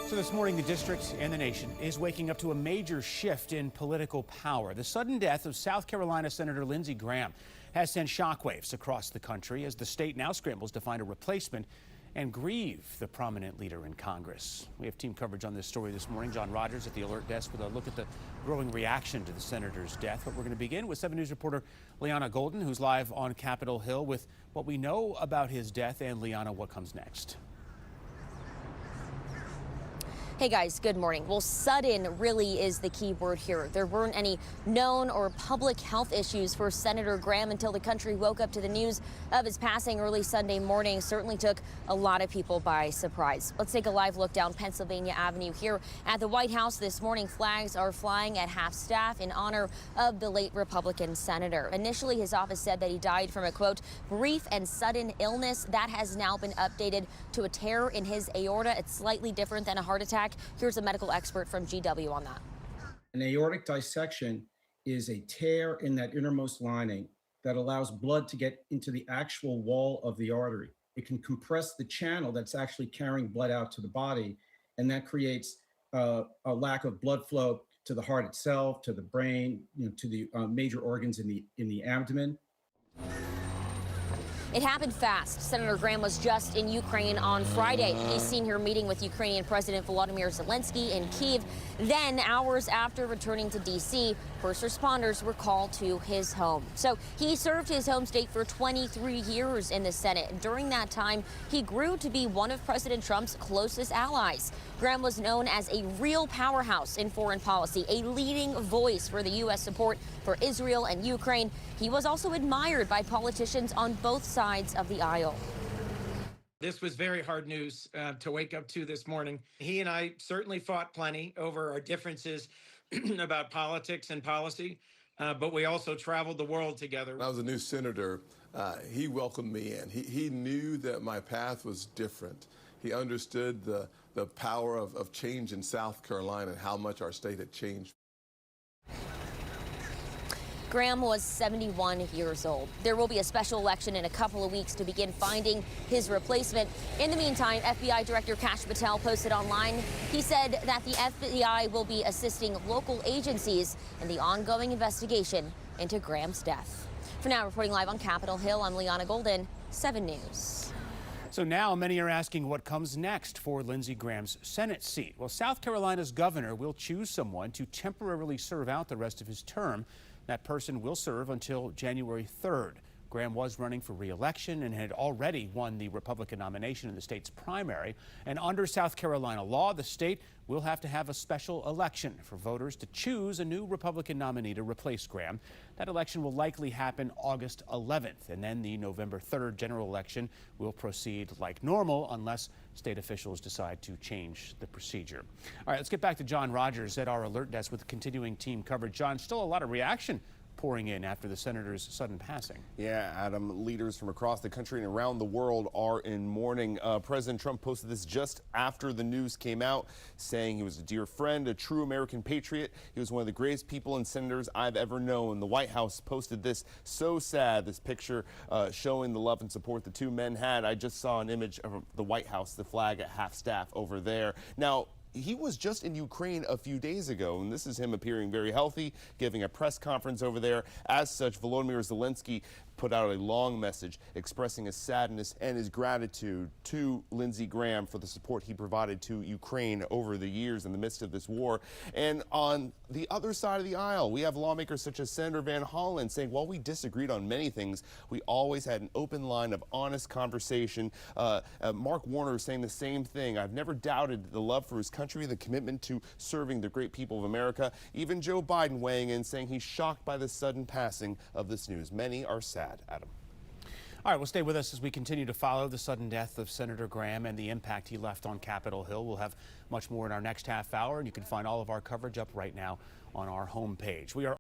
So this morning, the district and the nation is waking up to a major shift in political power. The sudden death of South Carolina Senator Lindsey Graham has sent shockwaves across the country as the state now scrambles to find a replacement and grieve the prominent leader in Congress. We have team coverage on this story this morning. John Rogers at the Alert Desk with a look at the growing reaction to the senator's death. But we're going to begin with 7 News reporter Liana Golden, who's live on Capitol Hill with what we know about his death. And Liana, what comes next? Hey guys, good morning. Well, sudden really is the key word here. There weren't any known or public health issues for Senator Graham until the country woke up to the news of his passing early Sunday morning. Certainly took a lot of people by surprise. Let's take a live look down Pennsylvania Avenue here at the White House this morning. Flags are flying at half-staff in honor of the late Republican senator. Initially, his office said that he died from a, quote, brief and sudden illness. That has now been updated to a tear in his aorta. It's slightly different than a heart attack. Here's a medical expert from GW on that. An aortic dissection is a tear in that innermost lining that allows blood to get into the actual wall of the artery. It can compress the channel that's actually carrying blood out to the body, and that creates a lack of blood flow to the heart itself, to the brain, to the major organs in the abdomen. It happened fast. Senator Graham was just in Ukraine on Friday. He's seen here meeting with Ukrainian President Volodymyr Zelensky in Kyiv. Then, hours after returning to D.C., first responders were called to his home. So he served his home state for 23 years in the Senate. During that time, he grew to be one of President Trump's closest allies. Graham was known as a real powerhouse in foreign policy, a leading voice for the U.S. support for Israel and Ukraine. He was also admired by politicians on both sides of the aisle. This was very hard news to wake up to this morning. He and I certainly fought plenty over our differences about politics and policy, but we also traveled the world together. When I was a new senator, he welcomed me in. He knew that my path was different. He understood the power of change in South Carolina and how much our state had changed. Graham was 71 years old. There will be a special election in a couple of weeks to begin finding his replacement. In the meantime, FBI Director Kash Patel posted online. He said that the FBI will be assisting local agencies in the ongoing investigation into Graham's death. For now, reporting live on Capitol Hill, I'm Liana Golden, 7 News. So now many are asking what comes next for Lindsey Graham's Senate seat. Well, South Carolina's governor will choose someone to temporarily serve out the rest of his term. That person will serve until January 3rd. Graham was running for re-election and had already won the Republican nomination in the state's primary. And under South Carolina law, the state will have to have a special election for voters to choose a new Republican nominee to replace Graham. That election will likely happen August 11th, and then the November 3rd general election will proceed like normal unless state officials decide to change the procedure. All right, let's get back to John Rogers at our Alert Desk with continuing team coverage. John, still a lot of reaction pouring in after the senator's sudden passing. Yeah, Adam, leaders from across the country and around the world are in mourning. President Trump posted this just after the news came out, saying he was a dear friend, a true American patriot. He was one of the greatest people and senators I've ever known. The White House posted this, so sad, this picture showing the love and support the two men had. I just saw an image of the White House, the flag at half-staff over there. Now, he was just in Ukraine a few days ago, and this is him appearing very healthy, giving a press conference over there. As such, Volodymyr Zelensky put out a long message expressing his sadness and his gratitude to Lindsey Graham for the support he provided to Ukraine over the years in the midst of this war. And on the other side of the aisle, we have lawmakers such as Senator Van Hollen saying, while we disagreed on many things, we always had an open line of honest conversation. Mark Warner saying the same thing. I've never doubted the love for his country, the commitment to serving the great people of America. Even Joe Biden weighing in, saying he's shocked by the sudden passing of this news. Many are sad. Adam. All right, well, stay with us as we continue to follow the sudden death of Senator Graham and the impact he left on Capitol Hill. We'll have much more in our next half hour, and you can find all of our coverage up right now on our homepage. We are